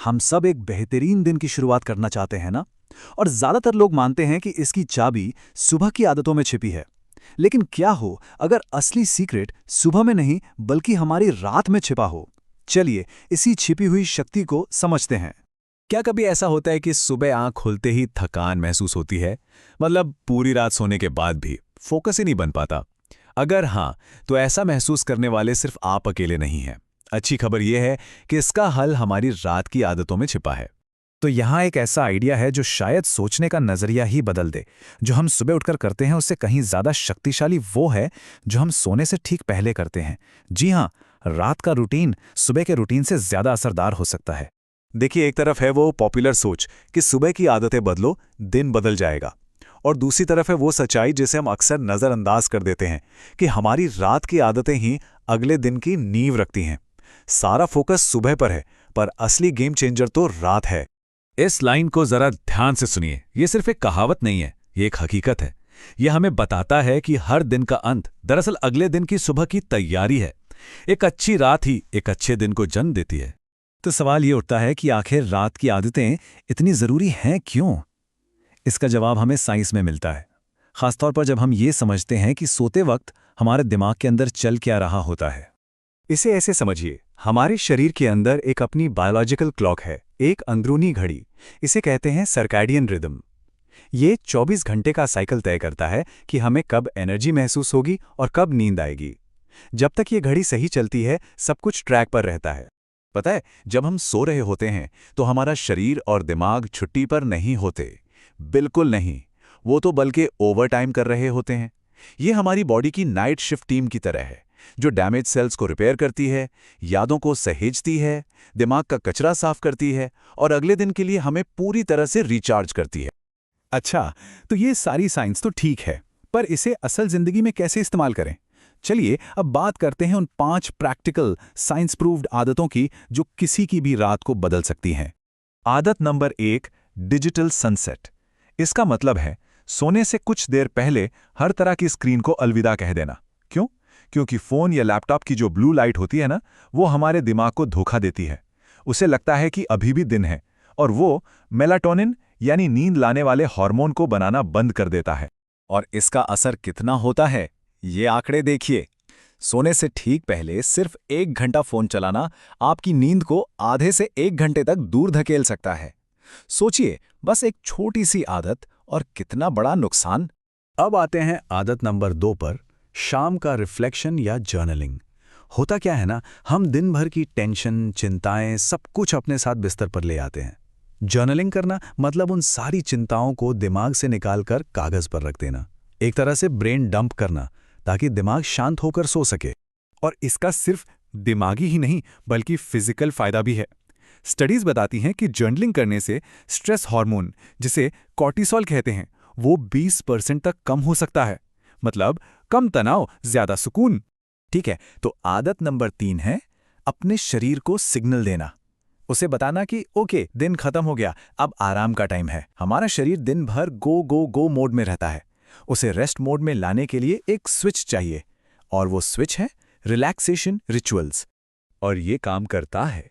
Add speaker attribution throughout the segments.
Speaker 1: हम सब एक बेहतरीन दिन की शुरुआत करना चाहते हैं ना? और ज्यादातर लोग मानते हैं कि इसकी चाबी सुबह की आदतों में छिपी है। लेकिन क्या हो अगर असली सीक्रेट सुबह में नहीं बल्कि हमारी रात में छिपा हो? चलिए इसी छिपी हुई शक्ति को समझते हैं।
Speaker 2: क्या कभी ऐसा होता है कि सुबह आंख खुलते ही थकान महसूस होती है? मतलब पूरी रात सोने के बाद भी फोकस ही नहीं बन पाता। अगर हाँ, तो ऐसा महसूस करने वाले सिर्फ आप अकेले नहीं हैं। अच्छी खबर यह है कि इसका हल हमारी रात की आदतों में छिपा है। तो यहाँ एक ऐसा आइडिया है जो शायद सोचने का नजरिया ही बदल दे। जो हम सुबह उठकर करते हैं उससे कहीं ज्यादा शक्तिशाली वो है जो हम सोने से ठीक पहले करते हैं। जी हाँ, रात का रूटीन सुबह के रूटीन से ज्यादा असरदार हो सकता है।
Speaker 3: देखिए, एक तरफ है वो पॉपुलर सोच कि सुबह की आदतें बदलो, दिन बदल जाएगा। और दूसरी तरफ है वो सच्चाई जिसे हम अक्सर नज़रअंदाज कर देते हैं कि हमारी रात की आदतें ही अगले दिन की नींव रखती हैं। सारा फोकस सुबह पर है, पर असली गेम चेंजर तो रात है।
Speaker 2: इस लाइन को जरा ध्यान से सुनिए। ये सिर्फ एक कहावत नहीं है, ये एक हकीकत है। यह हमें बताता है कि हर दिन का अंत दरअसल अगले दिन की सुबह की तैयारी है। एक अच्छी रात ही एक अच्छे दिन को जन्म देती है।
Speaker 1: तो सवाल ये उठता है कि आखिर रात की आदतें इतनी जरूरी हैं क्यों? इसका जवाब हमें साइंस में मिलता है, खासतौर पर जब हम ये समझते हैं कि सोते वक्त हमारे दिमाग के अंदर चल क्या रहा होता है।
Speaker 3: इसे ऐसे समझिए, हमारे शरीर के अंदर एक अपनी बायोलॉजिकल क्लॉक है, एक अंदरूनी घड़ी। इसे कहते हैं सर्कैडियन रिदम। ये 24 घंटे का साइकिल तय करता है कि हमें कब एनर्जी महसूस होगी और कब नींद आएगी। जब तक ये घड़ी सही चलती है, सब कुछ ट्रैक पर रहता है। पता है, जब हम सो रहे होते हैं तो हमारा शरीर और दिमाग छुट्टी पर नहीं होते। बिल्कुल नहीं, वो तो बल्कि ओवरटाइम कर रहे होते हैं। ये हमारी बॉडी की नाइट शिफ्ट टीम की तरह है, जो डैमेज सेल्स को रिपेयर करती है, यादों को सहेजती है, दिमाग का कचरा साफ करती है और अगले दिन के लिए हमें पूरी तरह से रिचार्ज करती है।
Speaker 1: अच्छा, तो ये सारी साइंस तो ठीक है, पर इसे असल जिंदगी में कैसे इस्तेमाल करें? चलिए अब बात करते हैं उन 5 प्रैक्टिकल साइंस प्रूव्ड आदतों की जो किसी की भी रात को बदल सकती हैं।
Speaker 3: आदत नंबर 1, डिजिटल सनसेट। इसका मतलब है सोने से कुछ देर पहले हर तरह की स्क्रीन को अलविदा कह देना। क्यों? क्योंकि फोन या लैपटॉप की जो ब्लू लाइट होती है ना, वो हमारे दिमाग को धोखा देती है। उसे लगता है कि अभी भी दिन है और वो मेलाटोनिन यानी नींद लाने वाले हार्मोन को बनाना बंद कर देता है।
Speaker 1: और इसका असर कितना होता है, ये आंकड़े देखिए। सोने से ठीक पहले सिर्फ 1 घंटा फोन चलाना आपकी नींद को आधे से 1 घंटे तक दूर धकेल सकता है। सोचिए, बस एक छोटी सी आदत और कितना बड़ा नुकसान।
Speaker 2: अब आते हैं आदत नंबर 2 पर, शाम का रिफ्लेक्शन या जर्नलिंग। होता क्या है ना, हम दिन भर की टेंशन, चिंताएं सब कुछ अपने साथ बिस्तर पर ले आते हैं। जर्नलिंग करना मतलब उन सारी चिंताओं को दिमाग से निकालकर कागज पर रख देना, एक तरह से ब्रेन डंप करना, ताकि दिमाग शांत होकर सो सके।
Speaker 3: और इसका सिर्फ दिमागी ही नहीं बल्कि फिजिकल फायदा भी है। स्टडीज बताती हैं कि जर्नलिंग करने से स्ट्रेस हार्मोन, जिसे कॉर्टिसोल कहते हैं, वो 20% तक कम हो सकता है। मतलब कम तनाव, ज्यादा सुकून।
Speaker 1: ठीक है, तो आदत नंबर 3 है अपने शरीर को सिग्नल देना। उसे बताना कि ओके, दिन खत्म हो गया, अब आराम का टाइम है। हमारा शरीर दिन भर गो गो गो मोड में रहता है। उसे रेस्ट मोड में लाने के लिए एक स्विच चाहिए, और वो स्विच है रिलैक्सेशन रिचुअल्स।
Speaker 3: और ये काम करता है।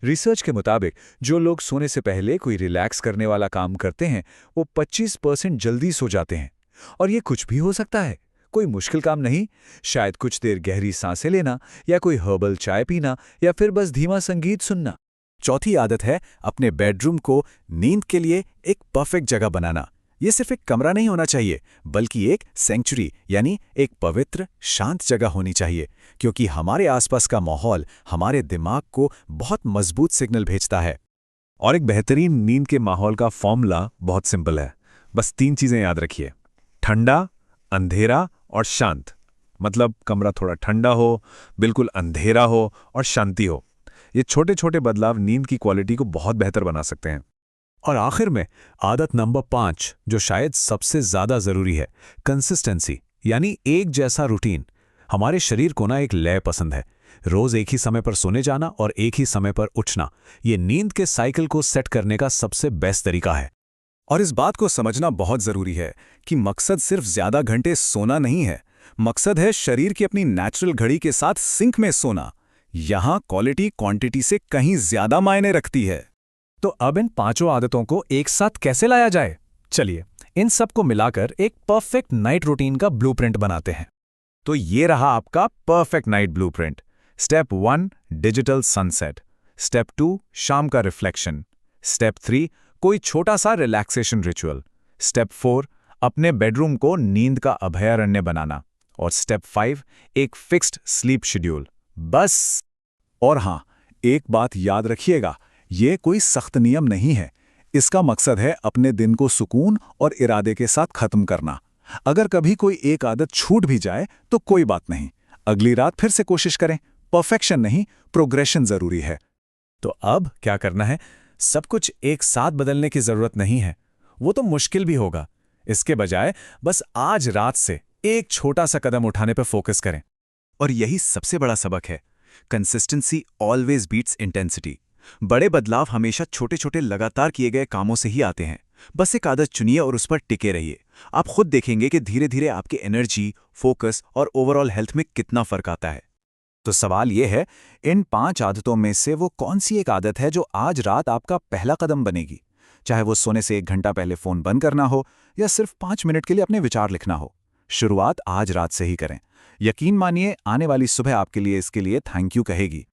Speaker 3: रिसर्च के मुताबिक जो लोग सोने से पहले कोई रिलैक्स करने वाला काम करते हैं, वो 25% जल्दी सो जाते हैं। और ये कुछ भी हो सकता है, कोई मुश्किल काम नहीं। शायद कुछ देर गहरी सांसें लेना, या कोई हर्बल चाय पीना, या फिर बस धीमा संगीत सुनना।
Speaker 1: चौथी आदत है अपने बेडरूम को नींद के लिए एक परफेक्ट जगह बनाना। ये सिर्फ एक कमरा नहीं होना चाहिए, बल्कि एक सेंचुरी यानी एक पवित्र शांत जगह होनी चाहिए, क्योंकि हमारे आसपास का माहौल हमारे दिमाग को बहुत मजबूत सिग्नल भेजता है।
Speaker 3: और एक बेहतरीन नींद के माहौल का फॉर्मूला बहुत सिंपल है। बस 3 चीजें याद रखिए: ठंडा, अंधेरा और शांत। मतलब कमरा थोड़ा ठंडा हो, बिल्कुल अंधेरा हो और शांति हो। ये छोटे छोटे बदलाव नींद की क्वालिटी को बहुत बेहतर बना सकते हैं।
Speaker 2: और आखिर में आदत नंबर 5, जो शायद सबसे ज्यादा जरूरी है, कंसिस्टेंसी यानी एक जैसा रूटीन। हमारे शरीर को ना एक लय पसंद है। रोज एक ही समय पर सोने जाना और एक ही समय पर उठना, ये नींद के साइकिल को सेट करने का सबसे बेस्ट तरीका है।
Speaker 1: और इस बात को समझना बहुत जरूरी है कि मकसद सिर्फ ज्यादा घंटे सोना नहीं है, मकसद है शरीर की अपनी नेचुरल घड़ी के साथ सिंक में सोना। यहां क्वालिटी क्वांटिटी से कहीं ज्यादा मायने रखती है।
Speaker 2: तो अब इन 5 आदतों को एक साथ कैसे लाया जाए? चलिए, इन सब को मिलाकर एक परफेक्ट नाइट रूटीन का ब्लूप्रिंट बनाते हैं।
Speaker 1: तो ये रहा आपका perfect night blueprint. Step 1 digital sunset, step 2 शाम का रिफ्लेक्शन, स्टेप 3 कोई छोटा सा रिलैक्सेशन रिचुअल, स्टेप 4 अपने बेडरूम को नींद का अभयारण्य बनाना, और स्टेप 5 एक फिक्स्ड स्लीप शेड्यूल। बस।
Speaker 3: और हाँ, एक बात याद रखिएगा, ये कोई सख्त नियम नहीं है। इसका मकसद है अपने दिन को सुकून और इरादे के साथ खत्म करना। अगर कभी कोई एक आदत छूट भी जाए तो कोई बात नहीं, अगली रात फिर से कोशिश करें। परफेक्शन नहीं, प्रोग्रेशन जरूरी है।
Speaker 2: तो अब क्या करना है? सब कुछ एक साथ बदलने की जरूरत नहीं है, वो तो मुश्किल भी होगा। इसके बजाय बस आज रात से एक छोटा सा कदम उठाने पर फोकस करें।
Speaker 3: और यही सबसे बड़ा सबक है, कंसिस्टेंसी ऑलवेज बीट्स इंटेंसिटी। बड़े बदलाव हमेशा छोटे छोटे लगातार किए गए कामों से ही आते हैं। बस एक आदत चुनिए और उस पर टिके रहिए। आप खुद देखेंगे कि धीरे धीरे आपकी एनर्जी, फोकस और ओवरऑल हेल्थ में कितना फर्क आता है।
Speaker 1: तो सवाल यह है, इन 5 आदतों में से वो कौन सी एक आदत है जो आज रात आपका पहला कदम बनेगी? चाहे वो सोने से 1 घंटा पहले फ़ोन बंद करना हो या सिर्फ 5 मिनट के लिए अपने विचार लिखना हो। शुरुआत आज रात से ही करें। यकीन मानिए, आने वाली सुबह आपके लिए इसके लिए थैंक यू कहेगी।